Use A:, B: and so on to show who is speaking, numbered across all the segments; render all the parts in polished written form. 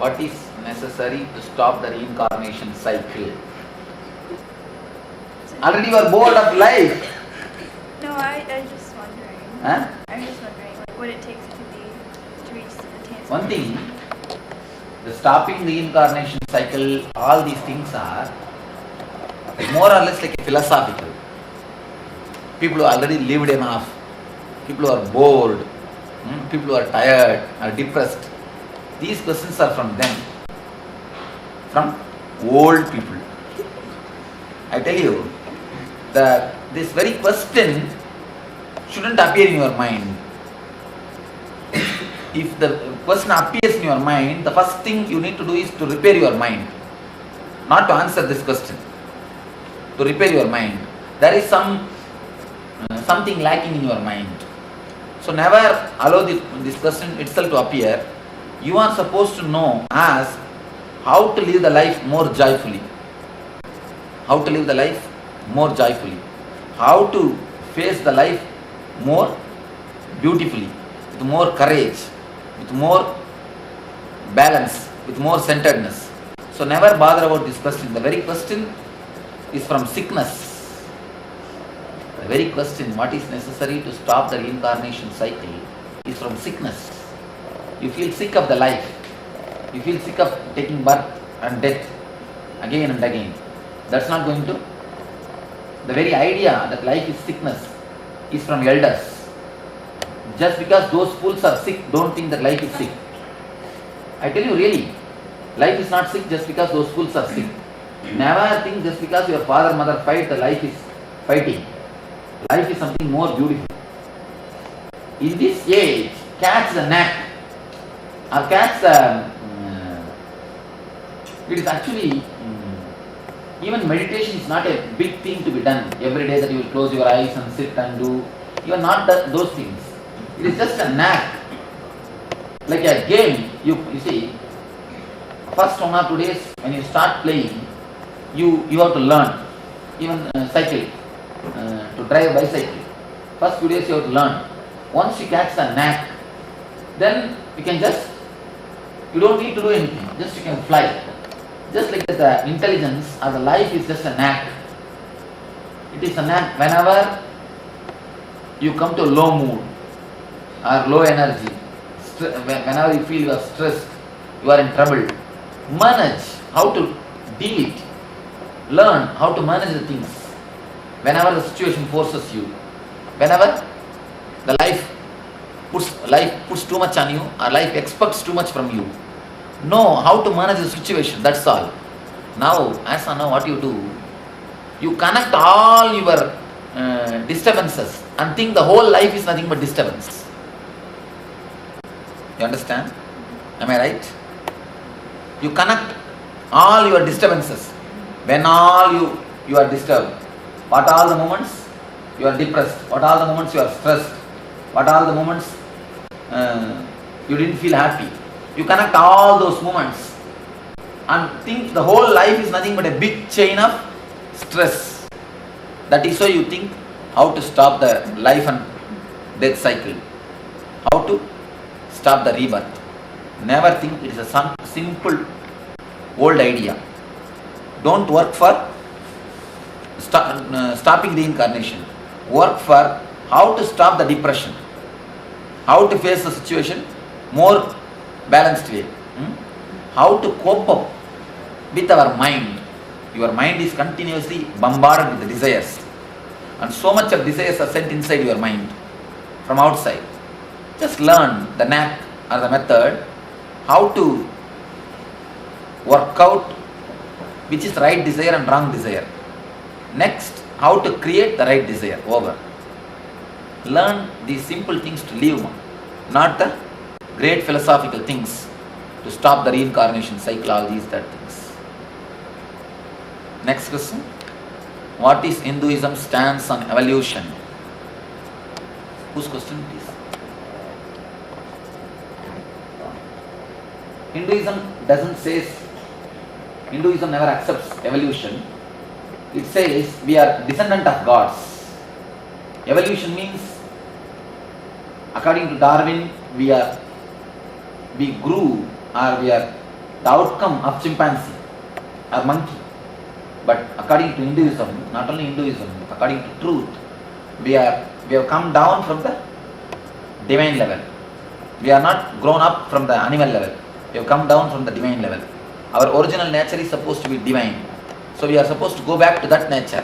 A: What is necessary to stop the reincarnation cycle? Already you are bored of life.
B: No, I'm just wondering.
A: Huh?
B: I'm just wondering, like, what it takes to reach the attainment.
A: One thing, the stopping reincarnation cycle, all these things are more or less like a philosophical. People who already lived enough, people who are bored, people who are tired, are depressed. These questions are from them, from old people. I tell you that this very question shouldn't appear in your mind. If the question appears in your mind, the first thing you need to do is to repair your mind, not to answer this question. To repair your mind, there is something lacking in your mind. So never allow this question itself to appear. You are supposed to know as how to live the life more joyfully. How to live the life more joyfully. How to face the life more beautifully, with more courage, with more balance, with more centeredness. So never bother about this question. The very question is from sickness. The very question, what is necessary to stop the reincarnation cycle, is from sickness. You feel sick of the life. You feel sick of taking birth and death again and again. That's not going to. The very idea that life is sickness is from elders. Just because those fools are sick, don't think that life is sick. I tell you really, life is not sick just because those fools are sick. Never think just because your father, mother fight, the life is fighting. Life is something more beautiful. In this age, catch the knack or catch the. It is actually, even meditation is not a big thing to be done every day, that you will close your eyes and sit and do. You are not those things. It is just a knack. Like a game, you see, first 1 or 2 days when you start playing, you have to learn. Even cycle, to drive a bicycle. First few days you have to learn. Once you catch the knack, then you can you don't need to do anything, just you can fly. Just like the intelligence or the life is just a knack. It is a knack. Whenever you come to low mood or low energy, whenever you feel you are stressed, you are in trouble, manage how to deal it. Learn how to manage the things. Whenever the situation forces you, whenever the life puts too much on you, or life expects too much from you, know how to manage the situation, that's all. Now, as I know what you do, you connect all your disturbances and think the whole life is nothing but disturbance. You understand? Am I right? You connect all your disturbances. When all you are disturbed, what all the moments you are depressed, what all the moments you are stressed, what all the moments you didn't feel happy. You connect all those moments and think the whole life is nothing but a big chain of stress. That is why you think how to stop the life and death cycle, how to stop the rebirth. Never think it is a simple old idea. Don't work for stopping reincarnation. Work for how to stop the depression, how to face the situation more balanced way, how to cope up with our mind. Your mind is continuously bombarded with the desires, and so much of desires are sent inside your mind from outside. Just learn the knack or the method how to work out which is right desire and wrong desire. Next, how to create the right desire. Over. Learn these simple things to live, not the great philosophical things to stop the reincarnation cycle, all these that things. Next question. What is Hinduism's stance on evolution? Whose question, please? Hinduism never accepts evolution. It says we are descendant of gods. Evolution means, according to Darwin, we grew, or we are the outcome of chimpanzee or monkey. But according to Hinduism, not only Hinduism, according to truth, we have come down from the divine level. We are not grown up from the animal level. We have come down from the divine level. Our original nature is supposed to be divine. So we are supposed to go back to that nature.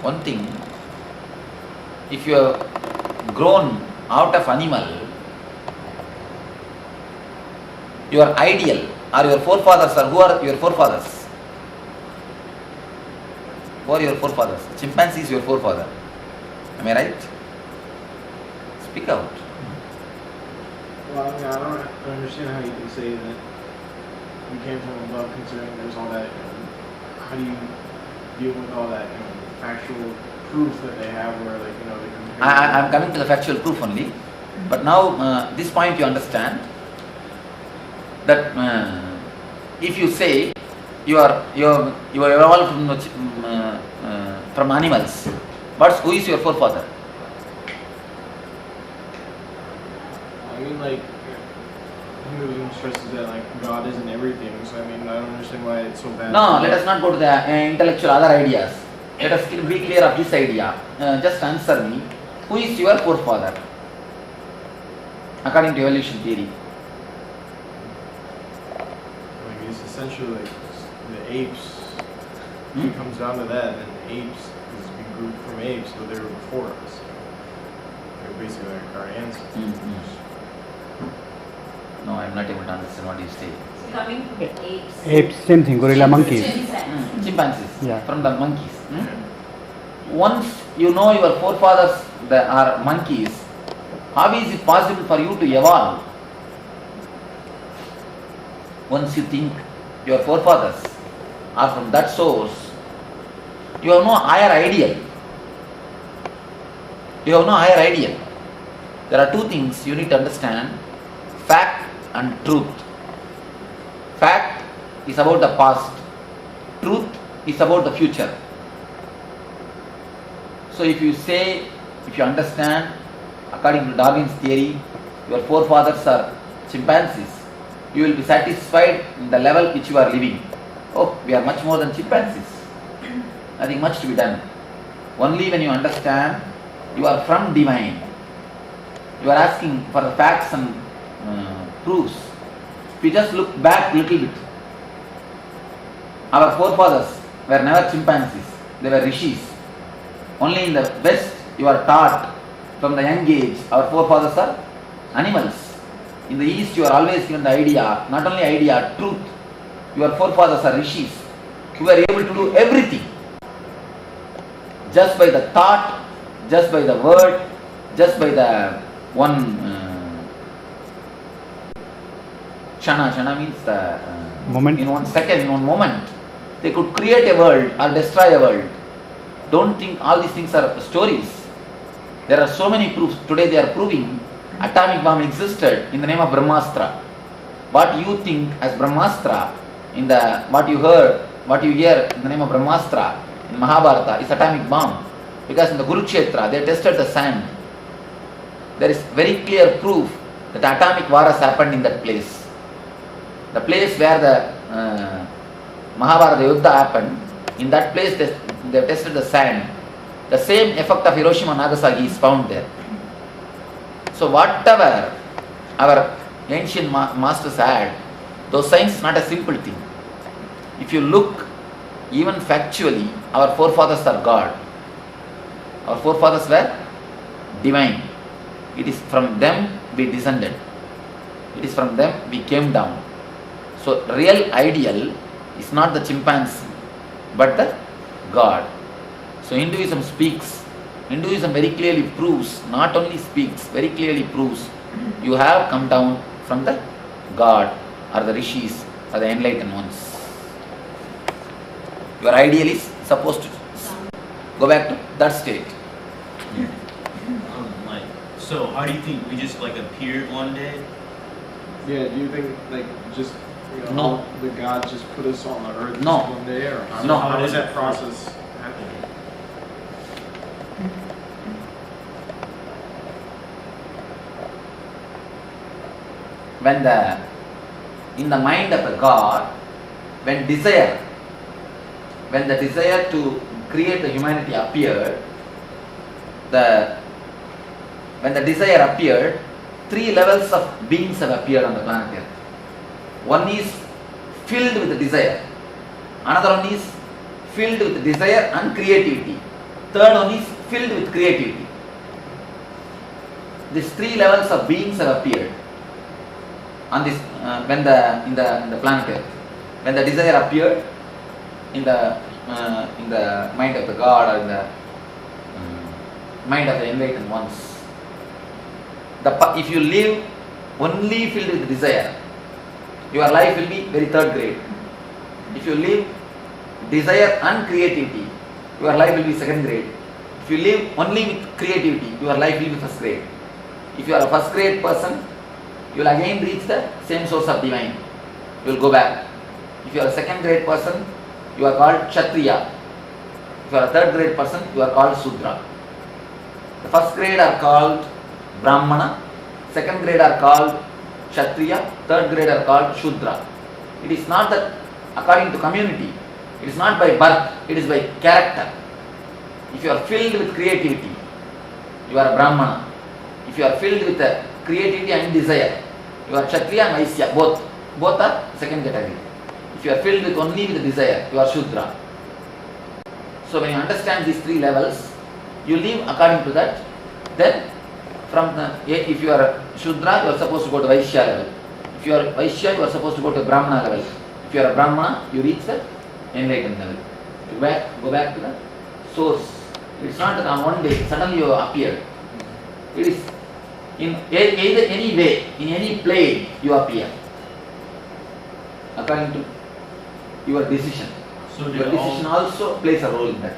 A: One thing, if you have grown out of animal, your ideal or your forefathers, or who are your forefathers? Who are your forefathers? Chimpanzee is your forefather. Am I right? Speak out.
C: Well, I mean, I don't understand how you can say that you came from above, considering there's all that. How do you deal with all that, factual proof that they have, where they compare?
A: I'm coming to the factual proof only. But now, this point you understand that if you say you are evolved from animals, who is your forefather?
C: I mean, Hinduism stresses that God isn't everything. So I mean, I don't understand why it's so bad.
A: No, let us not go to the intellectual other ideas. Let us be clear of this idea. Just answer me. Who is your forefather? According to evolution theory.
C: It's essentially the apes. If it comes down to that, then apes is we grew from apes, so they were before us. They're basically our ancestors.
A: No, I am not able to understand what you say.
D: Coming from apes.
E: Apes, same thing, gorilla, monkeys.
A: Chimpanzees,
E: Yeah.
A: from the monkeys. Once you know your forefathers are monkeys, how is it possible for you to evolve? Once you think your forefathers are from that source, you have no higher ideal. You have no higher ideal. There are two things you need to understand: fact and truth. Fact is about the past. Truth is about the future. So if you understand, according to Darwin's theory, your forefathers are chimpanzees, you will be satisfied in the level which you are living. Oh, we are much more than chimpanzees. Nothing much to be done. Only when you understand you are from divine, you are asking for the facts and proofs. If you just look back a little bit, our forefathers were never chimpanzees, they were rishis. Only in the West you are taught from the young age our forefathers are animals. In the East you are always given the idea, not only idea, truth. Your forefathers are rishis who were able to do everything just by the thought, just by the word, just by the one Shana means the
E: Moment.
A: in 1 second, in one moment, they could create a world or destroy a world. Don't think all these things are stories. There are so many proofs. Today they are proving atomic bomb existed in the name of Brahmastra. What you think as Brahmastra, what you hear in the name of Brahmastra in Mahabharata is atomic bomb. Because in the Kurukshetra they tested the sand. There is very clear proof that atomic war has happened in that place. The place where the Mahabharata Yuddha happened, in that place they tested the sand. The same effect of Hiroshima and Nagasaki is found there. So whatever our ancient masters had, those science is not a simple thing. If you look even factually, our forefathers are God. Our forefathers were divine. It is from them we descended. It is from them we came down. So real ideal is not the chimpanzee, but the God. So Hinduism very clearly proves, not only speaks, very clearly proves you have come down from the God or the rishis or the enlightened ones. Your ideal is supposed to go back to that state.
F: So how do you think we just appeared one day?
C: Yeah, do you think just
A: No.
C: all the gods just put us on the earth
A: No.
C: just one day, or
A: No.
C: how does that process happen?
A: When the in the mind of a God, when the desire to create the humanity appeared, when the desire appeared, 3 levels of beings have appeared on the planet Earth. One is filled with the desire. Another one is filled with desire and creativity. Third one is filled with creativity. These 3 levels of beings have appeared on this in the planet Earth. When the desire appeared in the mind of the God or in the mind of the enlightened ones. If you live only filled with desire, your life will be very 3rd grade. If you live desire and creativity, your life will be 2nd grade. If you live only with creativity, your life will be 1st grade. If you are a 1st grade person, you will again reach the same source of divine. You will go back. If you are a 2nd grade person, you are called Kshatriya. If you are a 3rd grade person, you are called Sudra. The 1st grade are called Brahmana, 2nd grade are called Kshatriya, 3rd grade are called Shudra. It is not that according to community, it is not by birth, it is by character. If you are filled with creativity, you are a Brahmana. If you are filled with creativity and desire, you are Kshatriya and Vaishya, both are 2nd category. If you are filled with only with desire, you are Shudra. So when you understand these 3 levels, you live according to that. Then if you are a Shudra, you are supposed to go to Vaishya level. If you are Vaishya, you are supposed to go to Brahmana level. If you are a Brahmana, you reach the enlightened level. You go back to the source. It is not that on one day suddenly you appear. It is in either any way, in any plane you appear. According to your decision.
F: So
A: Your decision also plays a role in that.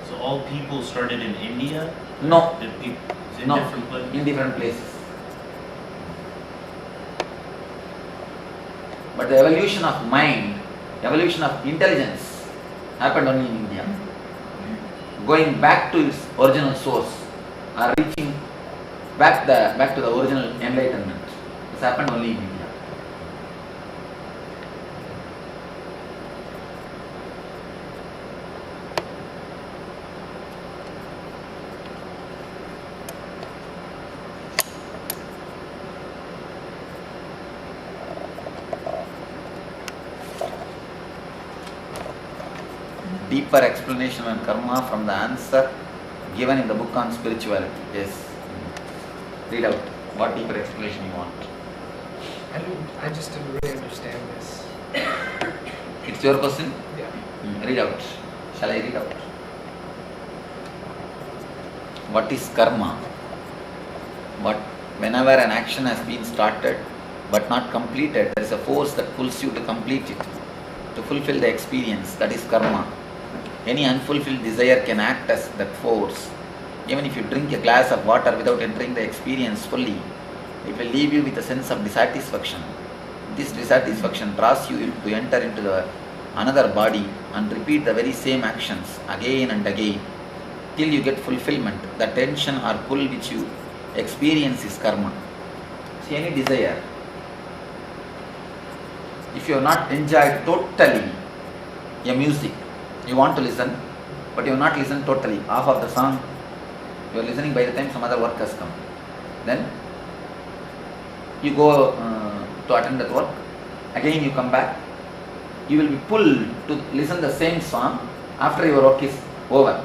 F: So all people started in India?
A: No.
F: Did people in
A: No,
F: different places?
A: in different places. But the evolution of mind, evolution of intelligence happened only in India. Going back to its original source, or reaching back to the original enlightenment, this happened only in India. Deeper explanation on karma from the answer given in the book on spirituality. Yes. Read out. What deeper explanation you want?
D: I just didn't really understand this.
A: It's your question?
D: Yeah.
A: Read out. Shall I read out? What is karma? Whenever an action has been started but not completed, there is a force that pulls you to complete it, to fulfill the experience. That is karma. Any unfulfilled desire can act as that force. Even if you drink a glass of water without entering the experience fully, it will leave you with a sense of dissatisfaction. This dissatisfaction draws you to enter into another body and repeat the very same actions again and again till you get fulfillment. The tension or pull which you experience is karma. See, any desire, if you have not enjoyed totally a music, you want to listen, but you have not listened totally, half of the song you are listening by the time some other work has come. Then you go to attend that work, again you come back, you will be pulled to listen the same song after your work is over.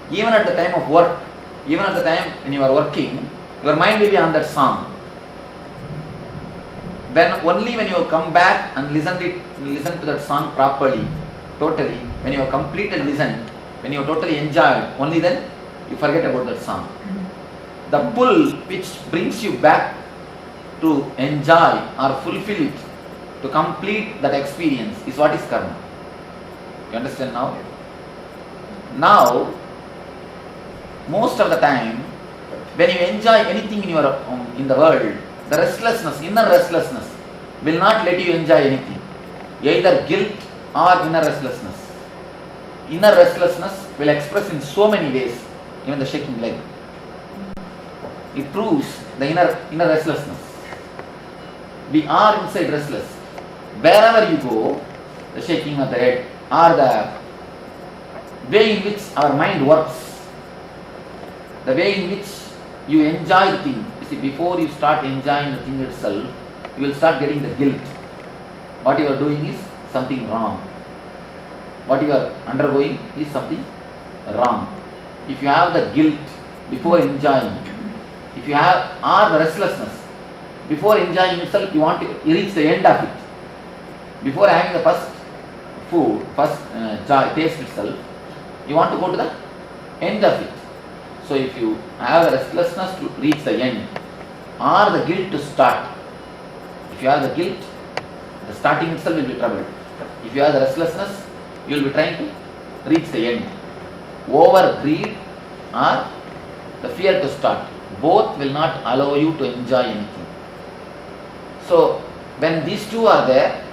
A: Even at the time of work, even at the time when you are working, your mind will be on that song. Then only when you come back and listen to that song properly, totally, when you have completed listened, when you have totally enjoyed, only then you forget about that song. The pull which brings you back to enjoy or fulfill it, to complete that experience, is what is karma. You understand now? Now, most of the time, when you enjoy anything in the world, the restlessness, inner restlessness, will not let you enjoy anything. Either guilt or inner restlessness. Inner restlessness will express in so many ways, even the shaking leg. It proves the inner restlessness. We are inside restless. wherever you go, the shaking of the head or the way in which our mind works, the way in which you enjoy the thing. You see, before you start enjoying the thing itself, you will start getting the guilt. What you are doing is something wrong. What you are undergoing is something wrong. If you have the guilt before enjoying, if you have or the restlessness before enjoying itself, you want to reach the end of it. Before having the first food, first taste itself, you want to go to the end of it. So if you have the restlessness to reach the end or the guilt to start, if you have the guilt, the starting itself will be troubled. If you have the restlessness, you will be trying to reach the end. Over greed or the fear to start, both will not allow you to enjoy anything. So when these two are there,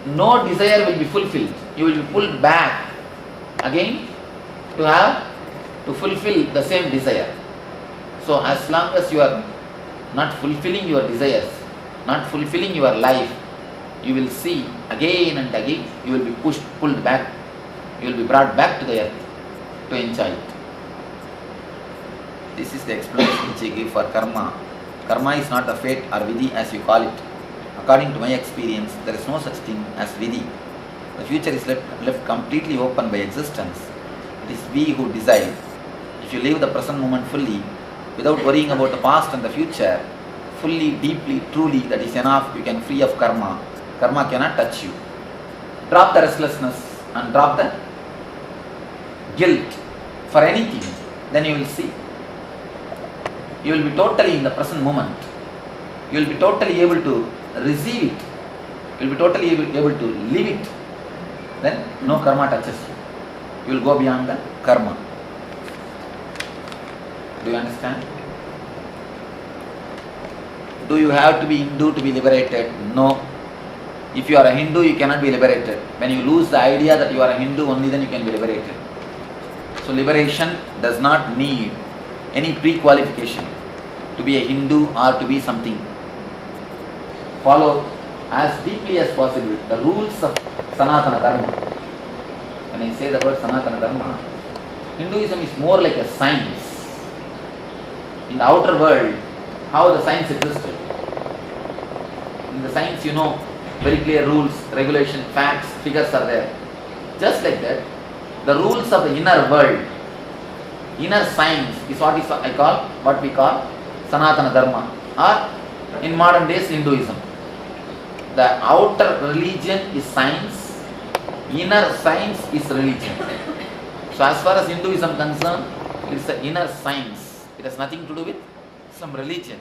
A: no desire will be fulfilled. You will be pulled back again to fulfill the same desire. So as long as you are not fulfilling your desires, not fulfilling your life, you will see again and again, you will be pulled back, you will be brought back to the earth to enjoy it. This is the explanation which I give for karma. Karma is not a fate or vidhi as you call it. According to my experience, there is no such thing as vidhi. The future is left completely open by existence. It is we who decide. If you live the present moment fully, without worrying about the past and the future, fully, deeply, truly, that is enough. You can free of karma. Karma cannot touch you. Drop the restlessness and drop the guilt for anything. Then you will see. You will be totally in the present moment. You will be totally able to receive it. You will be totally able to live it. Then no karma touches you. You will go beyond the karma. Do you understand? Do you have to be Hindu to be liberated? No. If you are a Hindu, you cannot be liberated. When you lose the idea that you are a Hindu, only then you can be liberated. So liberation does not need any pre-qualification to be a Hindu or to be something. Follow as deeply as possible the rules of Sanatana Dharma. When I say the word Sanatana Dharma, Hinduism is more like a science. In the outer world, how the science existed. In the science, you know, very clear rules, regulation, facts, figures are there. Just like that, the rules of the inner world, inner science is what we call Sanatana Dharma, or in modern days Hinduism. The outer religion is science, inner science is religion. So as far as Hinduism is concerned, it is the inner science. It has nothing to do with some religion.